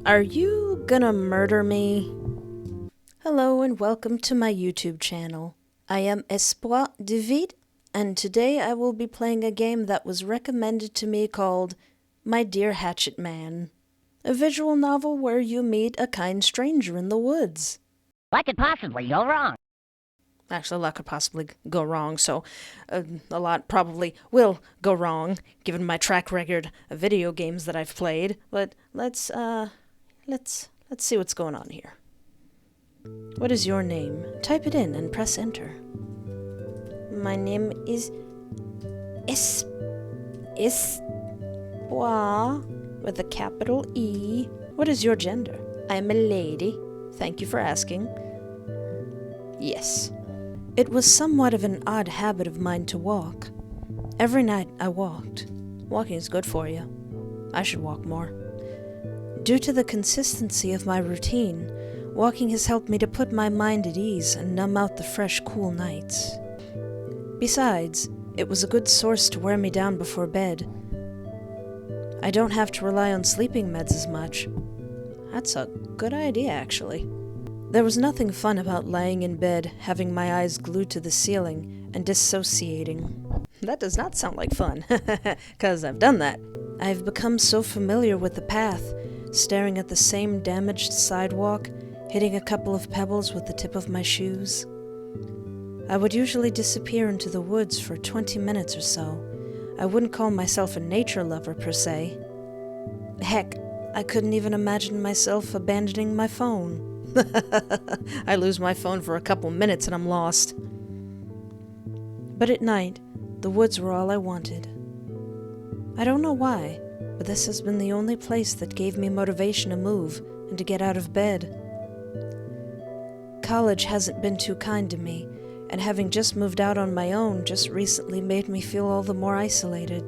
Are you gonna murder me? Hello and welcome to my YouTube channel. I am Espoir de Vide, and today I will be playing a game that was recommended to me called My Dear Hatchet Man. A visual novel where you meet a kind stranger in the woods. What could possibly go wrong? Actually, a lot could possibly go wrong, so a lot probably will go wrong, given my track record of video games that I've played. But let's see what's going on here. What is your name? Type it in and press enter. My name is Espoir with a capital E. What is your gender? I am a lady. Thank you for asking. Yes. It was somewhat of an odd habit of mine to walk. Every night I walked. Walking is good for you. I should walk more. Due to the consistency of my routine, walking has helped me to put my mind at ease and numb out the fresh, cool nights. Besides, it was a good source to wear me down before bed. I don't have to rely on sleeping meds as much. That's a good idea, actually. There was nothing fun about lying in bed, having my eyes glued to the ceiling, and dissociating. That does not sound like fun, 'cause I've done that. I've become so familiar with the path, staring at the same damaged sidewalk, hitting a couple of pebbles with the tip of my shoes. I would usually disappear into the woods for 20 minutes or so. I wouldn't call myself a nature lover per se. Heck, I couldn't even imagine myself abandoning my phone. I lose my phone for a couple minutes and I'm lost. But at night, the woods were all I wanted. I don't know why, but this has been the only place that gave me motivation to move and to get out of bed. College hasn't been too kind to me, and having just moved out on my own just recently made me feel all the more isolated.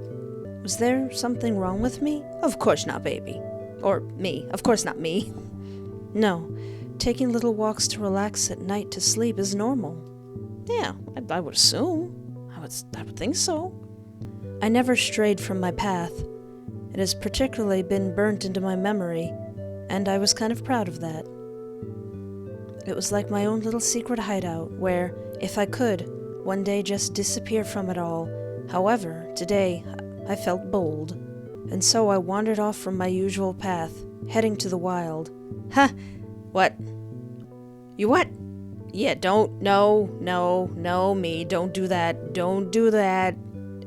Was there something wrong with me? Of course not, baby. Or me. Of course not me. No. Taking little walks to relax at night to sleep is normal. Yeah, I would assume. I would think so. I never strayed from my path. It has particularly been burnt into my memory, and I was kind of proud of that. It was like my own little secret hideout where, if I could, one day just disappear from it all. However, today, I felt bold, and so I wandered off from my usual path, heading to the wild. Ha! What? You what? Yeah, no, me, don't do that.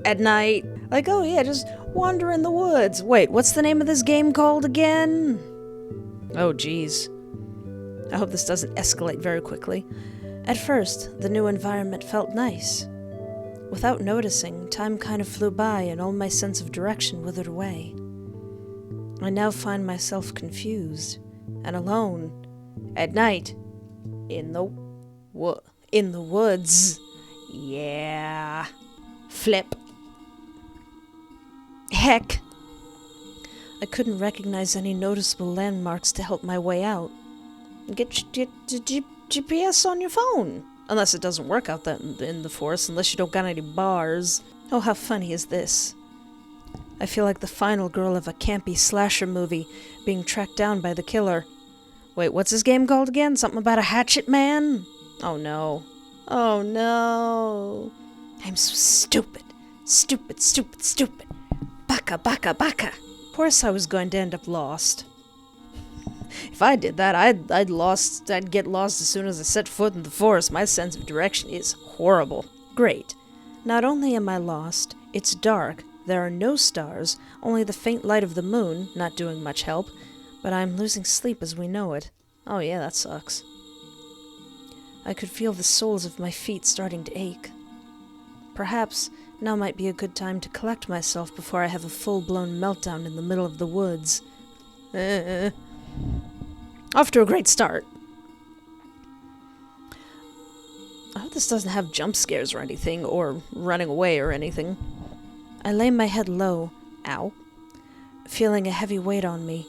At night. Like, oh yeah, just wander in the woods. Wait, what's the name of this game called again? Oh, geez. I hope this doesn't escalate very quickly. At first, the new environment felt nice. Without noticing, time kind of flew by and all my sense of direction withered away. I now find myself confused and alone. At night, in the woods. Yeah. Flip. Heck. I couldn't recognize any noticeable landmarks to help my way out. Get GPS on your phone. Unless it doesn't work out that in the forest, unless you don't got any bars. Oh, how funny is this? I feel like the final girl of a campy slasher movie being tracked down by the killer. Wait, what's this game called again? Something about a hatchet man? Oh no. Oh no. I'm so stupid. Stupid. Baka. Of course I was going to end up lost. If I did that, I'd get lost as soon as I set foot in the forest. My sense of direction is horrible. Great. Not only am I lost, it's dark, there are no stars, only the faint light of the moon, not doing much help, but I'm losing sleep as we know it. Oh yeah, that sucks. I could feel the soles of my feet starting to ache. Perhaps now might be a good time to collect myself before I have a full-blown meltdown in the middle of the woods. Off to a great start. I hope this doesn't have jump scares or anything, or running away or anything. I lay my head low, feeling a heavy weight on me.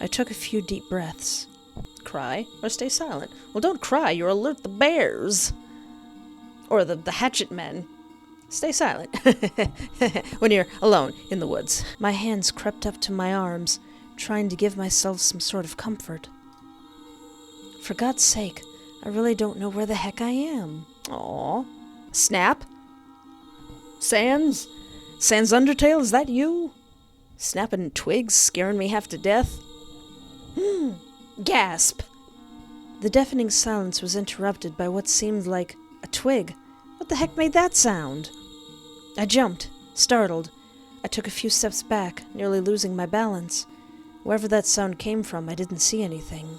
I took a few deep breaths. Cry or stay silent? Well, don't cry, you'll alert the bears. Or the hatchet men. Stay silent when you're alone in the woods. My hands crept up to my arms, trying to give myself some sort of comfort. For God's sake, I really don't know where the heck I am. Aw. Snap? Sans? Sans Undertale, is that you? Snapping twigs, scaring me half to death? Gasp! The deafening silence was interrupted by what seemed like a twig. What the heck made that sound? I jumped, startled. I took a few steps back, nearly losing my balance. Wherever that sound came from, I didn't see anything.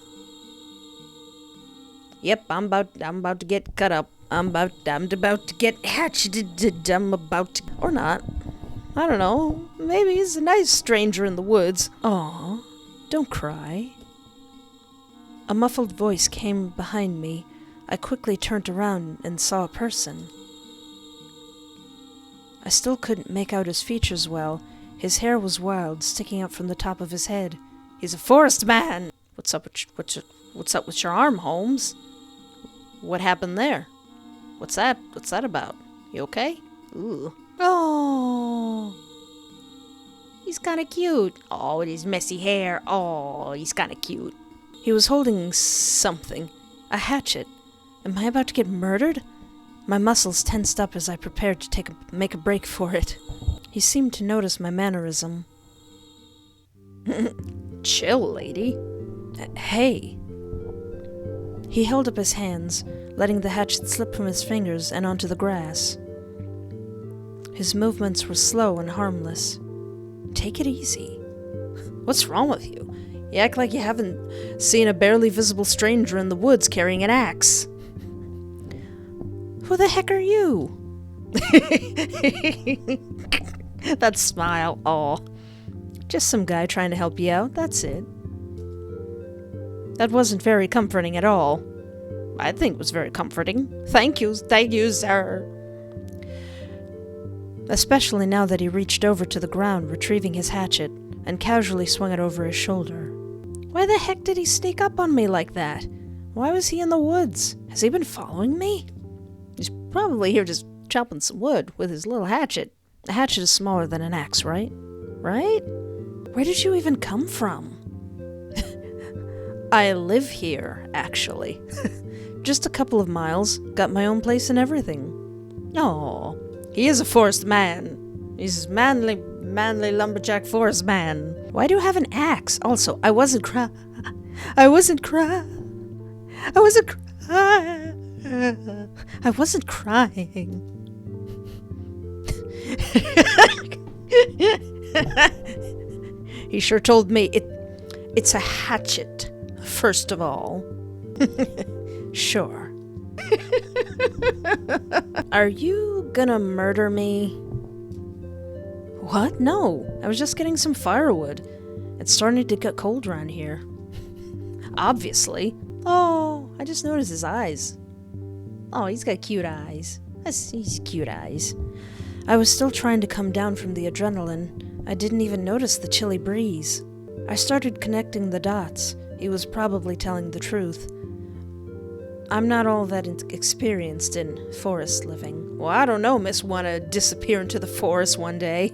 Yep, I'm about to get cut up. I'm about to get hatcheted. I'm about to... Or not. I don't know. Maybe he's a nice stranger in the woods. Aw, don't cry. A muffled voice came behind me. I quickly turned around and saw a person. I still couldn't make out his features well. His hair was wild, sticking out from the top of his head. He's a forest man! What's up with your arm, Holmes? What happened there? What's that about? You okay? Ooh. Oh. He's kinda cute. Oh, with his messy hair. Oh, he's kinda cute. He was holding something. A hatchet. Am I about to get murdered? My muscles tensed up as I prepared to make a break for it. He seemed to notice my mannerism. Chill, lady. Hey. He held up his hands, letting the hatchet slip from his fingers and onto the grass. His movements were slow and harmless. Take it easy. What's wrong with you? You act like you haven't seen a barely visible stranger in the woods carrying an axe. Who the heck are you? That smile, aw. Just some guy trying to help you out, that's it. That wasn't very comforting at all. I think it was very comforting. Thank you, sir. Especially now that he reached over to the ground, retrieving his hatchet, and casually swung it over his shoulder. Why the heck did he sneak up on me like that? Why was he in the woods? Has he been following me? He's probably here just chopping some wood with his little hatchet. A hatchet is smaller than an axe, right? Right? Where did you even come from? I live here, actually. Just a couple of miles. Got my own place and everything. Oh, he is a forest man. He's a manly lumberjack forest man. Why do you have an axe? Also, I wasn't crying. I wasn't crying. He sure told me it's a hatchet, first of all. Sure. Are you gonna murder me? What? No. I was just getting some firewood. It's starting to get cold around here. Obviously. Oh, I just noticed his eyes. Oh, he's got cute eyes. He's cute eyes. I was still trying to come down from the adrenaline. I didn't even notice the chilly breeze. I started connecting the dots. He was probably telling the truth. I'm not all that experienced in forest living. Well, I don't know, miss. Wanna disappear into the forest one day?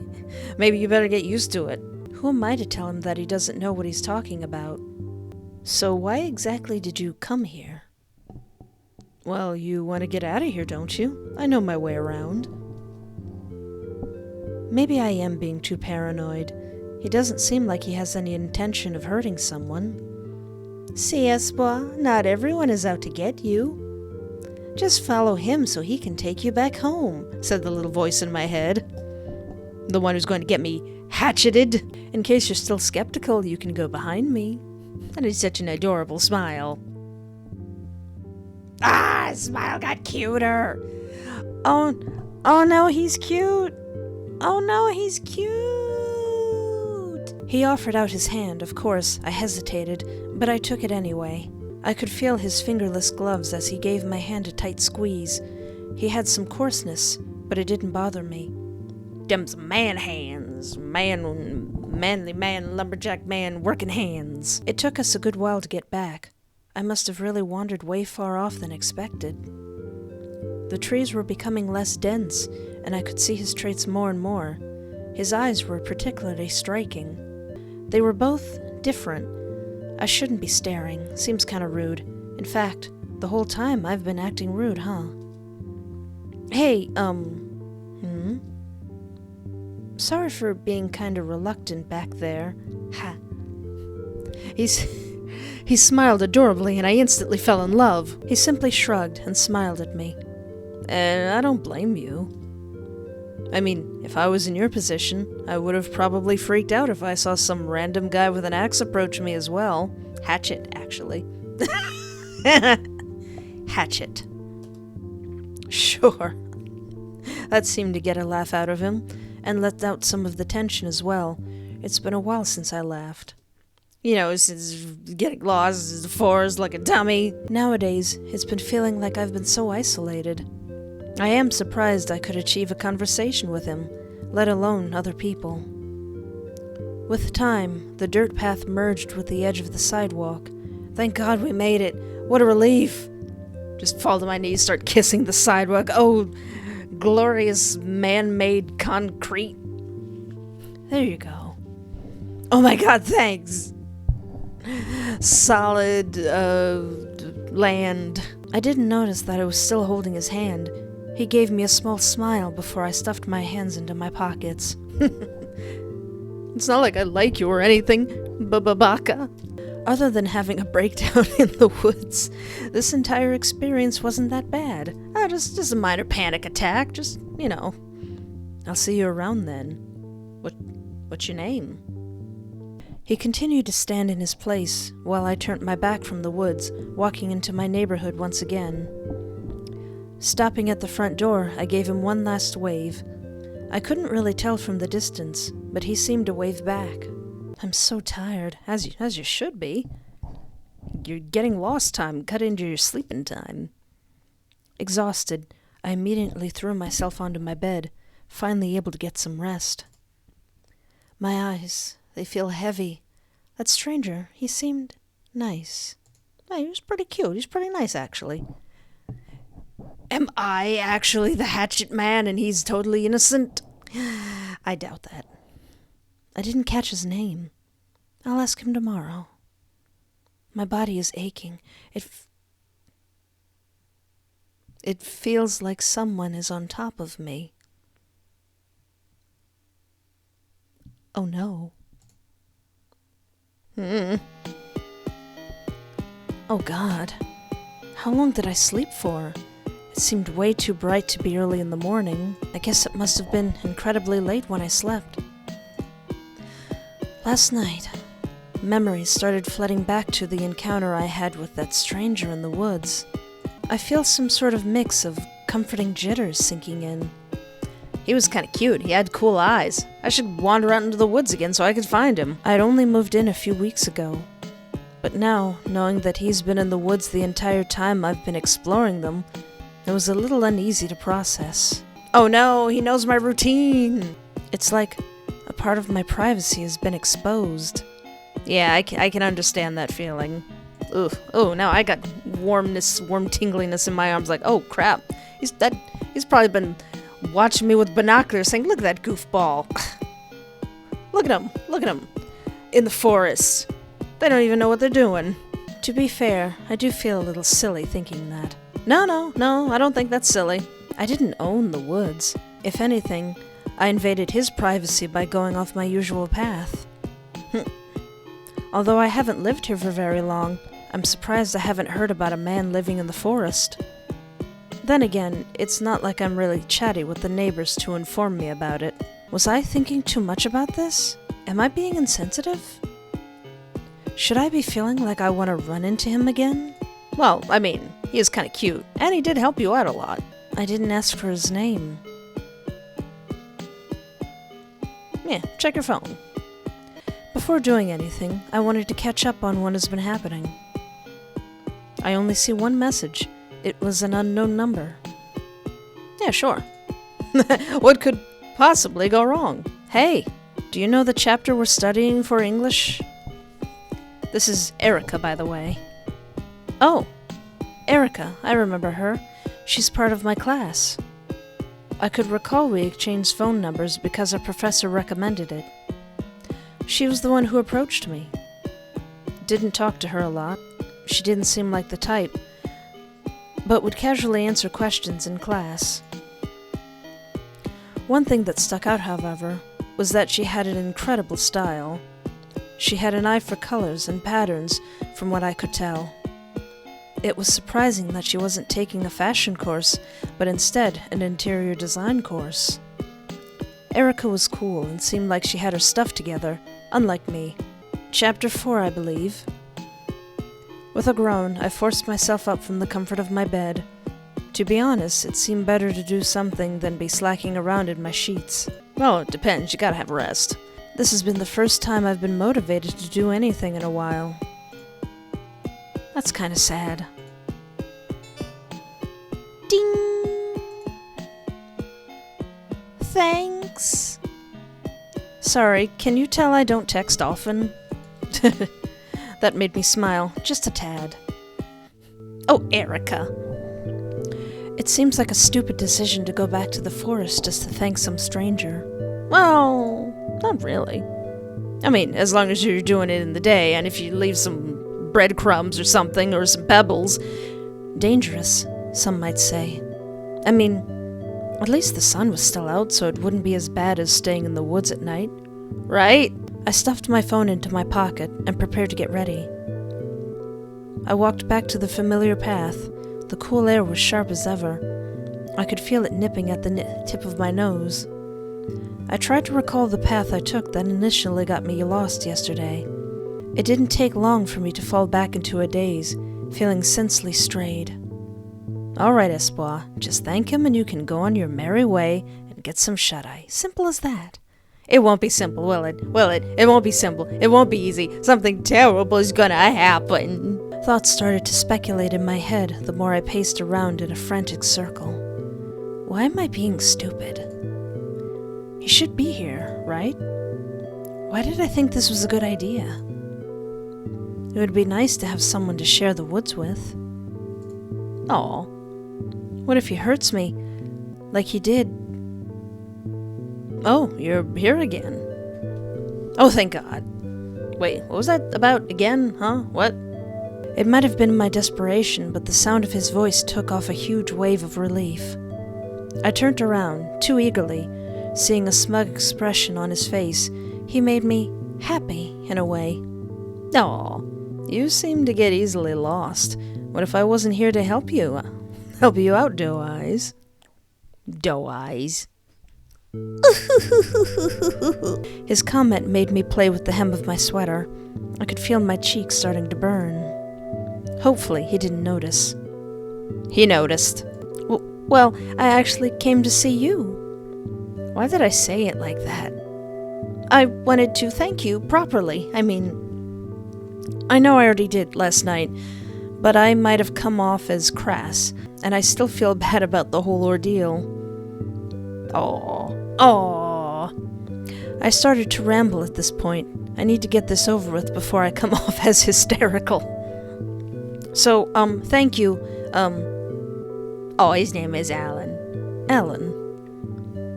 Maybe you better get used to it. Who am I to tell him that he doesn't know what he's talking about? So why exactly did you come here? Well, you want to get out of here, don't you? I know my way around. Maybe I am being too paranoid. He doesn't seem like he has any intention of hurting someone. See, Espoir, not everyone is out to get you. Just follow him so he can take you back home, said the little voice in my head. The one who's going to get me hatcheted. In case you're still skeptical, you can go behind me. That is such an adorable smile. Ah, his smile got cuter. Oh no, he's cute. Oh no, he's cute. He offered out his hand, of course. I hesitated, but I took it anyway. I could feel his fingerless gloves as he gave my hand a tight squeeze. He had some coarseness, but it didn't bother me. Them's man hands. Manly man, lumberjack man, working hands. It took us a good while to get back. I must have really wandered way far off than expected. The trees were becoming less dense, and I could see his traits more and more. His eyes were particularly striking. They were both different. I shouldn't be staring. Seems kinda rude. In fact, the whole time I've been acting rude, huh? Hey, Sorry for being kinda reluctant back there. Ha. He smiled adorably and I instantly fell in love. He simply shrugged and smiled at me. I don't blame you. I mean, if I was in your position, I would have probably freaked out if I saw some random guy with an axe approach me as well. Hatchet, actually. Hatchet. Sure. That seemed to get a laugh out of him, and let out some of the tension as well. It's been a while since I laughed. You know, since getting lost in the forest like a dummy. Nowadays, it's been feeling like I've been so isolated. I am surprised I could achieve a conversation with him, let alone other people. With time, the dirt path merged with the edge of the sidewalk. Thank God we made it. What a relief. Just fall to my knees, start kissing the sidewalk. Oh, glorious man-made concrete. There you go. Oh my God, thanks. Solid, land. I didn't notice that I was still holding his hand. He gave me a small smile before I stuffed my hands into my pockets. It's not like I like you or anything, Baka. Other than having a breakdown in the woods, this entire experience wasn't that bad. Just a minor panic attack, just, you know. I'll see you around then. What's your name? He continued to stand in his place while I turned my back from the woods, walking into my neighborhood once again. Stopping at the front door, I gave him one last wave. I couldn't really tell from the distance, but he seemed to wave back. I'm so tired, as you should be. You're getting lost time, cut into your sleeping time. Exhausted, I immediately threw myself onto my bed, finally able to get some rest. My eyes, they feel heavy. That stranger, he seemed nice. He was pretty cute. He's pretty nice, actually. Am I actually the Hatchet Man and he's totally innocent? I doubt that. I didn't catch his name. I'll ask him tomorrow. My body is aching. It feels like someone is on top of me. Oh no. Oh God. How long did I sleep for? It seemed way too bright to be early in the morning. I guess it must have been incredibly late when I slept. Last night, memories started flooding back to the encounter I had with that stranger in the woods. I feel some sort of mix of comforting jitters sinking in. He was kind of cute. He had cool eyes. I should wander out into the woods again so I could find him. I'd only moved in a few weeks ago. But now, knowing that he's been in the woods the entire time I've been exploring them, it was a little uneasy to process. Oh no, he knows my routine! It's like a part of my privacy has been exposed. Yeah, I can understand that feeling. Ugh. Oh, now I got warm tingliness in my arms, like, oh crap. He's probably been watching me with binoculars saying, look at that goofball. Look at him. In the forest. They don't even know what they're doing. To be fair, I do feel a little silly thinking that. No, I don't think that's silly. I didn't own the woods. If anything, I invaded his privacy by going off my usual path. Although I haven't lived here for very long, I'm surprised I haven't heard about a man living in the forest. Then again, it's not like I'm really chatty with the neighbors to inform me about it. Was I thinking too much about this? Am I being insensitive? Should I be feeling like I want to run into him again? Well, I mean, he is kind of cute, and he did help you out a lot. I didn't ask for his name. Yeah, check your phone. Before doing anything, I wanted to catch up on what has been happening. I only see one message. It was an unknown number. Yeah, sure. What could possibly go wrong? Hey, do you know the chapter we're studying for English? This is Erica, by the way. Oh, Erica, I remember her. She's part of my class. I could recall we exchanged phone numbers because a professor recommended it. She was the one who approached me. Didn't talk to her a lot. She didn't seem like the type, but would casually answer questions in class. One thing that stuck out, however, was that she had an incredible style. She had an eye for colors and patterns, from what I could tell. It was surprising that she wasn't taking a fashion course, but instead an interior design course. Erica was cool and seemed like she had her stuff together, unlike me. Chapter 4, I believe. With a groan, I forced myself up from the comfort of my bed. To be honest, it seemed better to do something than be slacking around in my sheets. Well, it depends, you gotta have rest. This has been the first time I've been motivated to do anything in a while. That's kinda sad. Ding! Thanks. Sorry, can you tell I don't text often? That made me smile, just a tad. Oh, Erica. It seems like a stupid decision to go back to the forest just to thank some stranger. Well, not really. I mean, as long as you're doing it in the day, and if you leave some breadcrumbs or something, or some pebbles. Dangerous, some might say. I mean, at least the sun was still out, so it wouldn't be as bad as staying in the woods at night. Right? I stuffed my phone into my pocket and prepared to get ready. I walked back to the familiar path. The cool air was sharp as ever. I could feel it nipping at the tip of my nose. I tried to recall the path I took that initially got me lost yesterday. It didn't take long for me to fall back into a daze, feeling sensely strayed. All right, Espoir, just thank him and you can go on your merry way and get some shut-eye. Simple as that. It won't be simple, will it? It won't be simple. It won't be easy. Something terrible is gonna happen. Thoughts started to speculate in my head the more I paced around in a frantic circle. Why am I being stupid? He should be here, right? Why did I think this was a good idea? It would be nice to have someone to share the woods with. Aw. What if he hurts me, like he did? Oh, you're here again. Oh, thank God. Wait, what was that about again, huh? What? It might have been my desperation, but the sound of his voice took off a huge wave of relief. I turned around, too eagerly. Seeing a smug expression on his face, he made me happy, in a way. Aw, you seem to get easily lost. What if I wasn't here to help you? Help you out, Doe-Eyes. Doe-Eyes. His comment made me play with the hem of my sweater. I could feel my cheeks starting to burn. Hopefully, he didn't notice. He noticed. Well, I actually came to see you. Why did I say it like that? I wanted to thank you properly. I mean, I know I already did last night, but I might have come off as crass, and I still feel bad about the whole ordeal. Aww. I started to ramble at this point. I need to get this over with before I come off as hysterical. So, thank you, his name is Alan. Alan?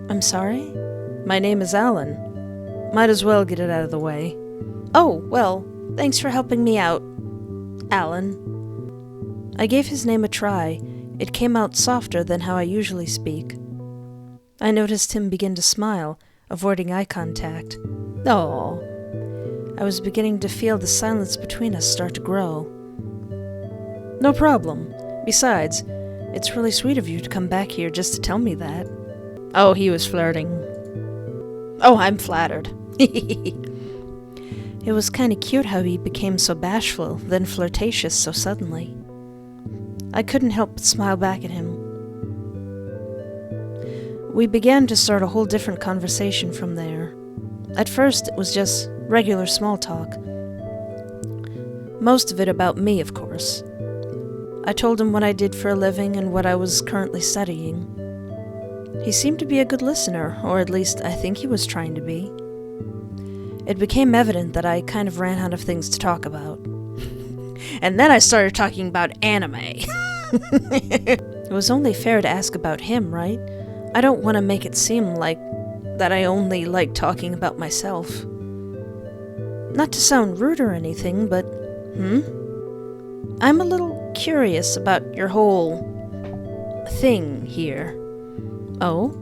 I'm sorry? My name is Alan. Might as well get it out of the way. Oh, well, thanks for helping me out, Alan. I gave his name a try. It came out softer than how I usually speak. I noticed him begin to smile, avoiding eye contact. Oh. I was beginning to feel the silence between us start to grow. No problem. Besides, it's really sweet of you to come back here just to tell me that. Oh, he was flirting. Oh, I'm flattered. It was kind of cute how he became so bashful, then flirtatious so suddenly. I couldn't help but smile back at him. We began to start a whole different conversation from there. At first, it was just regular small talk. Most of it about me, of course. I told him what I did for a living and what I was currently studying. He seemed to be a good listener, or at least I think he was trying to be. It became evident that I kind of ran out of things to talk about. And then I started talking about anime. It was only fair to ask about him, right? I don't want to make it seem like that I only like talking about myself. Not to sound rude or anything, but... I'm a little curious about your whole... thing here. Oh?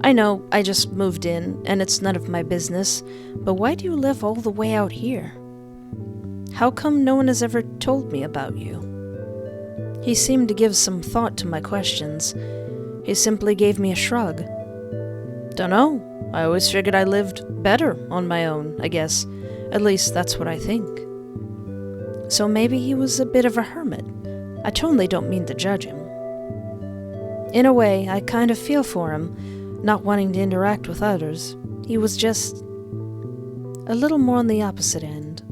I know, I just moved in, and it's none of my business, but why do you live all the way out here? How come no one has ever told me about you? He seemed to give some thought to my questions. He simply gave me a shrug. Dunno, I always figured I lived better on my own, I guess. At least that's what I think. So maybe he was a bit of a hermit. I totally don't mean to judge him. In a way, I kind of feel for him, not wanting to interact with others. He was just a little more on the opposite end.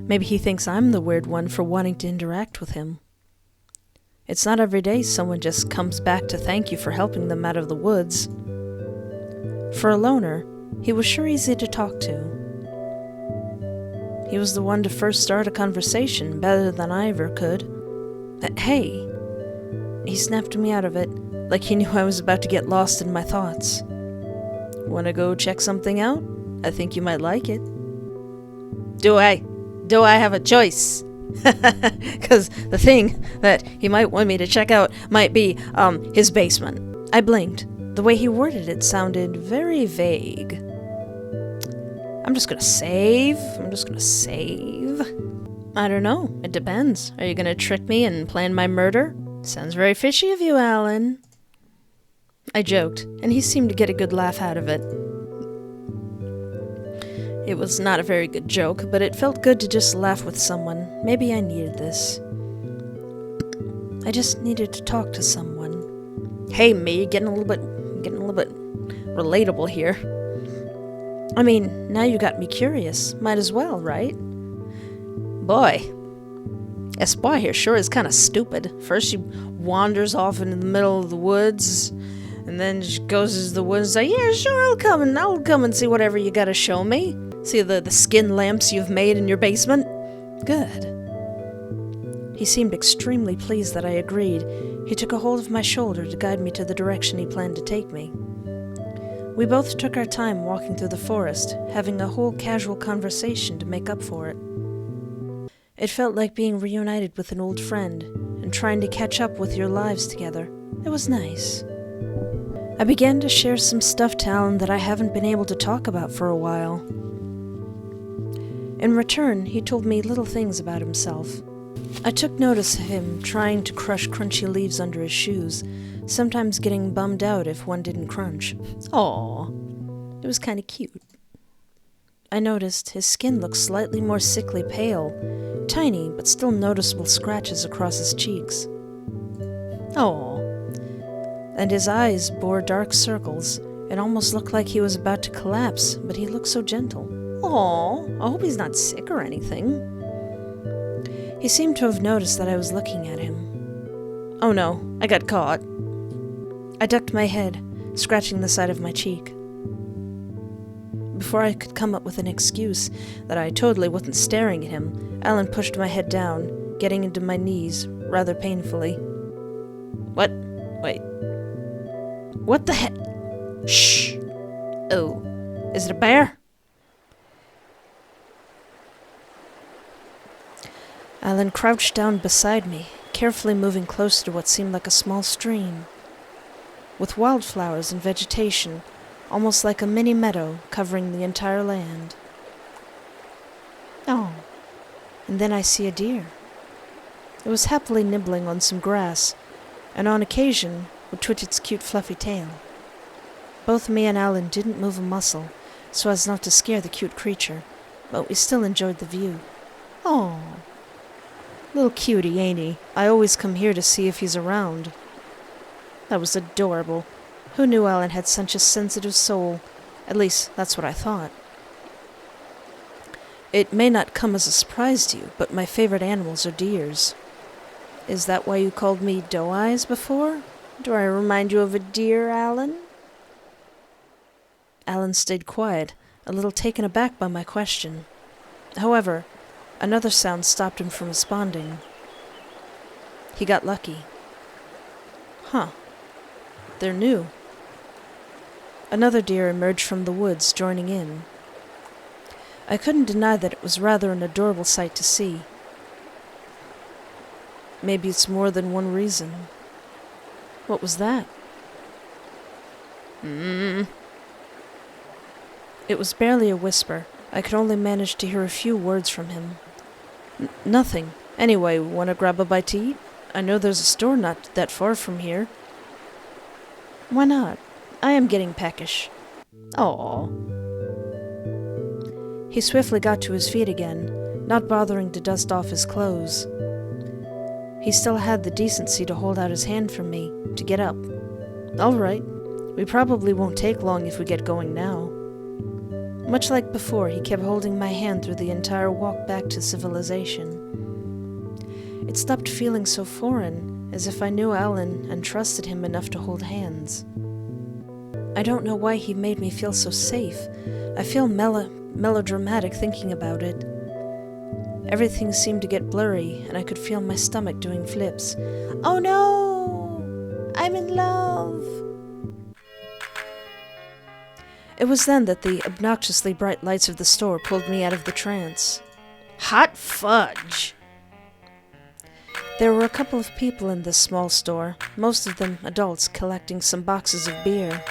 Maybe he thinks I'm the weird one for wanting to interact with him. It's not every day someone just comes back to thank you for helping them out of the woods. For a loner, he was sure easy to talk to. He was the one to first start a conversation better than I ever could. Hey! He snapped me out of it, like he knew I was about to get lost in my thoughts. Wanna go check something out? I think you might like it. Do I have a choice? Because the thing that he might want me to check out might be, his basement. I blinked. The way he worded it sounded very vague. I'm just gonna save. I don't know. It depends. Are you gonna trick me and plan my murder? Sounds very fishy of you, Alan. I joked, and he seemed to get a good laugh out of it. It was not a very good joke, but it felt good to just laugh with someone. Maybe I needed this. I just needed to talk to someone. Hey, me, getting a little bit relatable here. I mean, now you got me curious. Might as well, right? Boy. This boy here sure is kind of stupid. First she wanders off into the middle of the woods, and then she goes into the woods and says, yeah, sure, I'll come and see whatever you gotta show me. See the skin lamps you've made in your basement? Good. He seemed extremely pleased that I agreed. He took a hold of my shoulder to guide me to the direction he planned to take me. We both took our time walking through the forest, having a whole casual conversation to make up for it. It felt like being reunited with an old friend and trying to catch up with your lives together. It was nice. I began to share some stuff to Alan that I haven't been able to talk about for a while. In return, he told me little things about himself. I took notice of him trying to crush crunchy leaves under his shoes, sometimes getting bummed out if one didn't crunch. Aww. It was kind of cute. I noticed his skin looked slightly more sickly pale, tiny but still noticeable scratches across his cheeks. Aww. And his eyes bore dark circles. It almost looked like he was about to collapse, but he looked so gentle. Aww, I hope he's not sick or anything. He seemed to have noticed that I was looking at him. Oh no, I got caught. I ducked my head, scratching the side of my cheek. Before I could come up with an excuse that I totally wasn't staring at him, Alan pushed my head down, getting into my knees rather painfully. What? Wait. What the heck? Shh! Oh, is it a bear? Alan crouched down beside me, carefully moving closer to what seemed like a small stream, with wildflowers and vegetation, almost like a mini meadow covering the entire land. Oh, and then I see a deer. It was happily nibbling on some grass, and on occasion would twitch its cute fluffy tail. Both me and Alan didn't move a muscle, so as not to scare the cute creature, but we still enjoyed the view. Oh, little cutie, ain't he? I always come here to see if he's around. That was adorable. Who knew Alan had such a sensitive soul? At least, that's what I thought. It may not come as a surprise to you, but my favorite animals are deers. Is that why you called me Doe Eyes before? Do I remind you of a deer, Alan? Alan stayed quiet, a little taken aback by my question. However, another sound stopped him from responding. He got lucky. Huh. They're new. Another deer emerged from the woods, joining in. I couldn't deny that it was rather an adorable sight to see. Maybe it's more than one reason. What was that? It was barely a whisper. I could only manage to hear a few words from him. Nothing. Anyway, wanna grab a bite to eat? I know there's a store not that far from here. Why not? I am getting peckish. Aww. He swiftly got to his feet again, not bothering to dust off his clothes. He still had the decency to hold out his hand for me, to get up. All right. We probably won't take long if we get going now. Much like before, he kept holding my hand through the entire walk back to civilization. It stopped feeling so foreign, as if I knew Alan and trusted him enough to hold hands. I don't know why he made me feel so safe. I feel melodramatic thinking about it. Everything seemed to get blurry, and I could feel my stomach doing flips. Oh no! I'm in love! It was then that the obnoxiously bright lights of the store pulled me out of the trance. Hot fudge! There were a couple of people in this small store, most of them adults collecting some boxes of beer.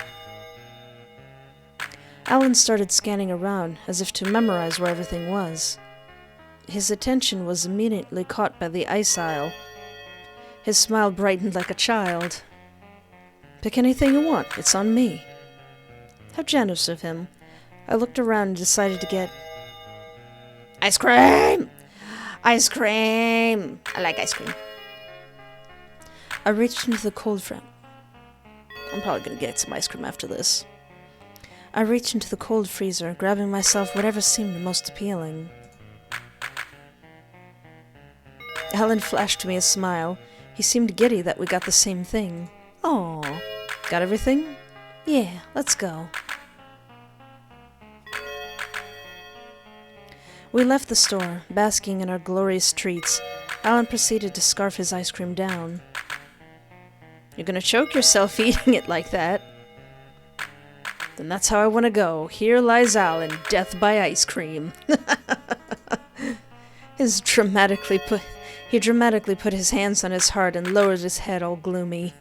Alan started scanning around, as if to memorize where everything was. His attention was immediately caught by the ice aisle. His smile brightened like a child. Pick anything you want, it's on me. How generous of him. I looked around and decided to get... Ice cream! Ice cream! I like ice cream. I reached into the cold front. I'm probably going to get some ice cream after this. I reached into the cold freezer, grabbing myself whatever seemed the most appealing. Alan flashed me a smile. He seemed giddy that we got the same thing. Aw. Got everything? Yeah, let's go. We left the store, basking in our glorious treats. Alan proceeded to scarf his ice cream down. You're gonna choke yourself eating it like that. Then that's how I want to go. Here lies Alan, death by ice cream. He dramatically put his hands on his heart and lowered his head all gloomy.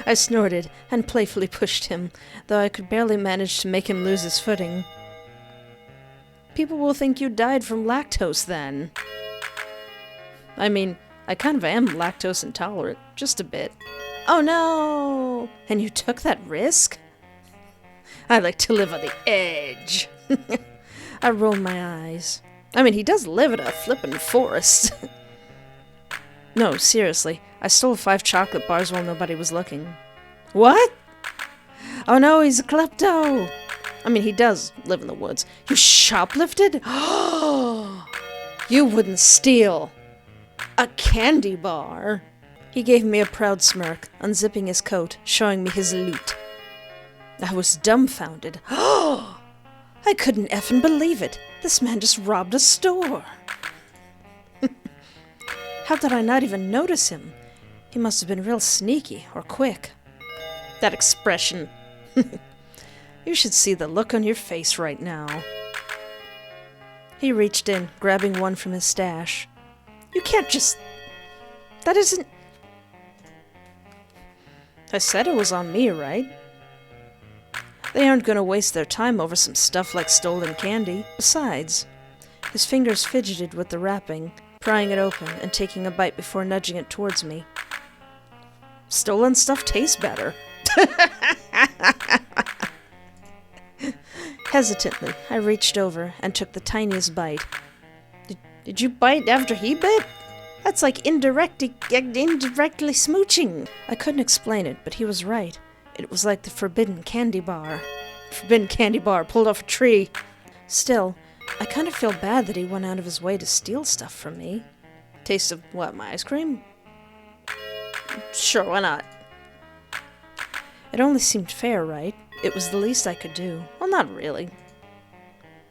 I snorted and playfully pushed him, though I could barely manage to make him lose his footing. People will think you died from lactose then. I mean, I kind of am lactose intolerant, just a bit. Oh no! And you took that risk? I like to live on the edge. I rolled my eyes. I mean, he does live in a flippin' forest. No, seriously, I stole 5 chocolate bars while nobody was looking. What? Oh no, he's a klepto! I mean, he does live in the woods. You shoplifted? You wouldn't steal a candy bar. He gave me a proud smirk, unzipping his coat, showing me his loot. I was dumbfounded. I couldn't effing believe it. This man just robbed a store. How did I not even notice him? He must have been real sneaky or quick. That expression. You should see the look on your face right now. He reached in, grabbing one from his stash. You can't just... That isn't... I said it was on me, right? They aren't going to waste their time over some stuff like stolen candy. Besides, his fingers fidgeted with the wrapping, prying it open and taking a bite before nudging it towards me. Stolen stuff tastes better. Hesitantly, I reached over and took the tiniest bite. Did you bite after he bit? That's like indirectly smooching. I couldn't explain it, but he was right. It was like the forbidden candy bar. Forbidden candy bar pulled off a tree. Still, I kind of feel bad that he went out of his way to steal stuff from me. Taste of what, my ice cream? Sure, why not? It only seemed fair, right? It was the least I could do. Well, not really.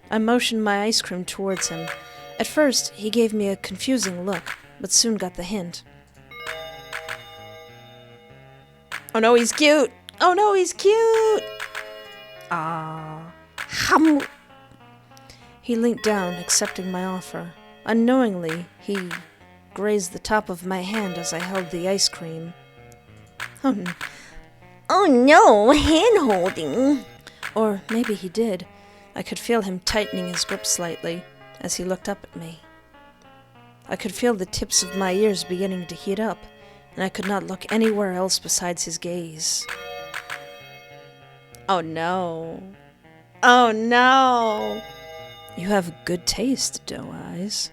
I motioned my ice cream towards him. At first, he gave me a confusing look, but soon got the hint. Oh no, he's cute! Oh no, he's cute! Ah, hum. He leant down, accepting my offer. Unknowingly, he grazed the top of my hand as I held the ice cream. Oh no, hand-holding. Or maybe he did. I could feel him tightening his grip slightly as he looked up at me. I could feel the tips of my ears beginning to heat up, and I could not look anywhere else besides his gaze. Oh no. Oh no! You have good taste, Doe Eyes.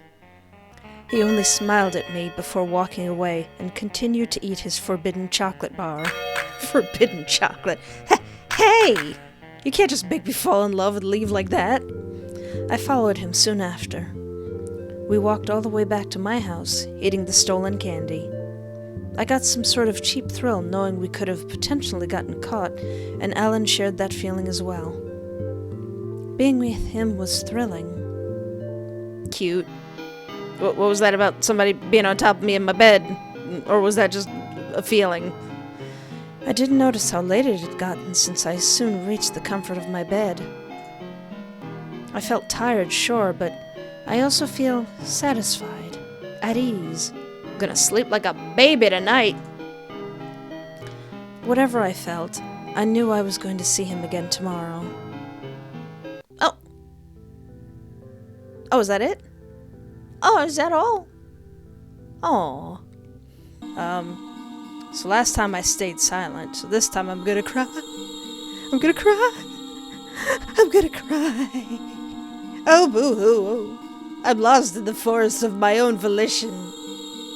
He only smiled at me before walking away and continued to eat his forbidden chocolate bar. Forbidden chocolate? Hey! You can't just make me fall in love and leave like that. I followed him soon after. We walked all the way back to my house, eating the stolen candy. I got some sort of cheap thrill knowing we could have potentially gotten caught, and Alan shared that feeling as well. Being with him was thrilling. Cute. What was that about somebody being on top of me in my bed? Or was that just a feeling? I didn't notice how late it had gotten since I soon reached the comfort of my bed. I felt tired, sure, but I also feel satisfied, at ease. I'm gonna sleep like a baby tonight. Whatever I felt, I knew I was going to see him again tomorrow. Oh, is that it? Oh, is that all? Aw. So last time I stayed silent, so this time I'm gonna cry. I'm gonna cry. I'm gonna cry. Oh, boo-hoo. I'm lost in the forest of my own volition.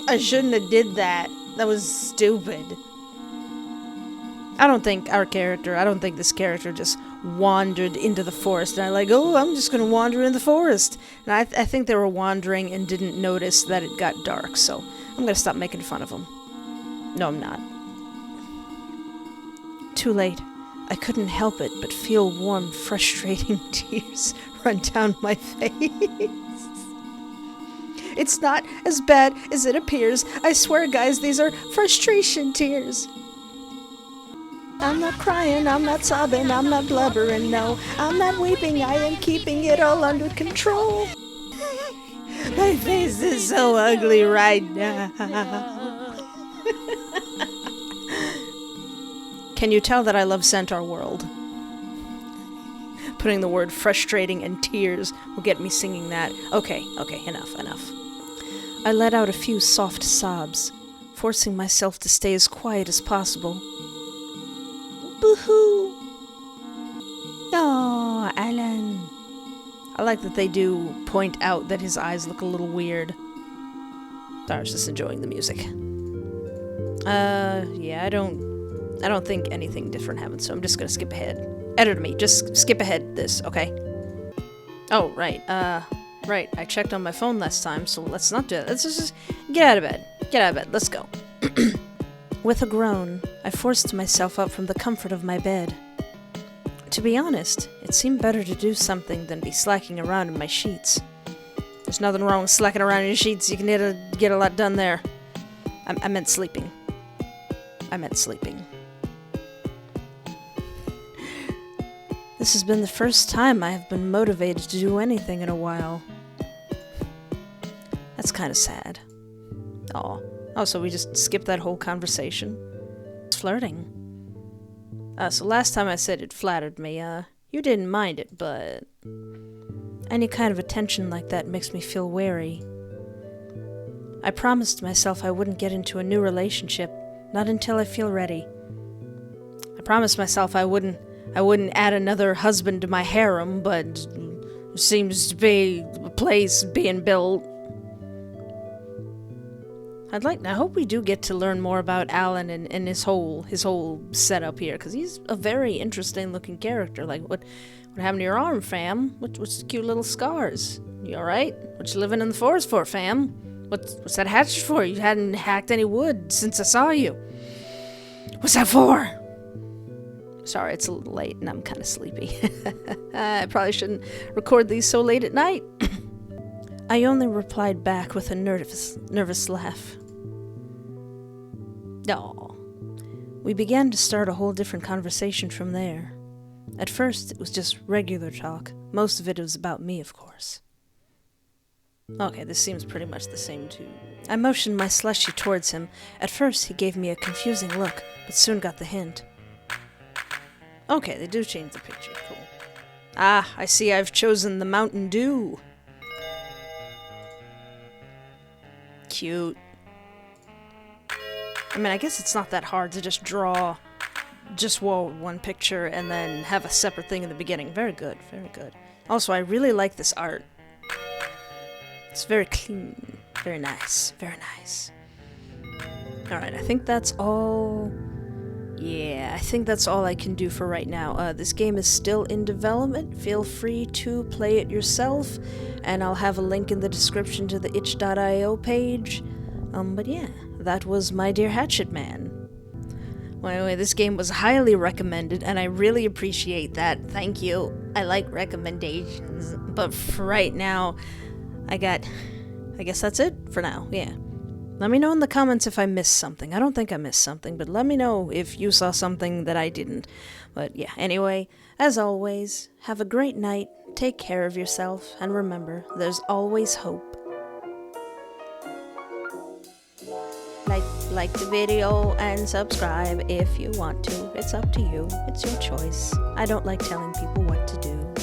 I shouldn't have did that. That was stupid. I don't think this character just wandered into the forest and I'm just gonna wander in the forest. And I think they were wandering and didn't notice that it got dark, so I'm gonna stop making fun of them. No, I'm not. Too late. I couldn't help it but feel warm, frustrating tears run down my face. It's not as bad as it appears. I swear, guys, these are frustration tears. I'm not crying, I'm not sobbing, I'm not blubbering, no. I'm not weeping, I am keeping it all under control. My face is so ugly right now. Can you tell that I love Centaur World? Putting the word frustrating and tears will get me singing that. Okay, enough. I let out a few soft sobs, forcing myself to stay as quiet as possible. Boo-hoo! Oh, Alan. I like that they do point out that his eyes look a little weird. I was just enjoying the music. Yeah, I don't think anything different happened, so I'm just gonna skip ahead. Editor me, just skip ahead this, okay? Oh, right, right, I checked on my phone last time, so let's not do that. Let's just get out of bed, let's go. With a groan, I forced myself up from the comfort of my bed. To be honest, it seemed better to do something than be slacking around in my sheets. There's nothing wrong with slacking around in your sheets, you can get a lot done there. I meant sleeping. This has been the first time I have been motivated to do anything in a while. That's kind of sad. Oh, so we just skipped that whole conversation? It's flirting. So last time I said it flattered me, you didn't mind it, but any kind of attention like that makes me feel wary. I promised myself I wouldn't get into a new relationship, not until I feel ready. I promised myself I wouldn't add another husband to my harem, but there seems to be a place being built. I hope we do get to learn more about Alan and his whole setup here, because he's a very interesting looking character. Like, what happened to your arm, fam? What's the cute little scars? You alright? What you living in the forest for, fam? What's that hatchet for? You hadn't hacked any wood since I saw you. What's that for? Sorry, it's a little late and I'm kind of sleepy. I probably shouldn't record these so late at night. I only replied back with a nervous laugh. Aw. We began to start a whole different conversation from there. At first, it was just regular talk, Most of it was about me, of course. Okay, this seems pretty much the same too. I motioned my slushie towards him. At first, he gave me a confusing look, but soon got the hint. Okay, they do change the picture. Cool. Ah, I see I've chosen the Mountain Dew. Cute. I mean, I guess it's not that hard to just draw just one picture and then have a separate thing in the beginning. Very good, very good. Also, I really like this art. It's very clean. Very nice. Very nice. Alright, I think that's all... Yeah, I think that's all I can do for right now. This game is still in development. Feel free to play it yourself. And I'll have a link in the description to the itch.io page. But yeah, that was My Dear Hatchet Man. Well, anyway, this game was highly recommended, and I really appreciate that. Thank you. I like recommendations. But for right now, I guess that's it for now, yeah. Let me know in the comments if I missed something. I don't think I missed something, but let me know if you saw something that I didn't. But yeah, anyway, as always, have a great night, take care of yourself, and remember, there's always hope. Like the video and subscribe if you want to. It's up to you. It's your choice. I don't like telling people what to do.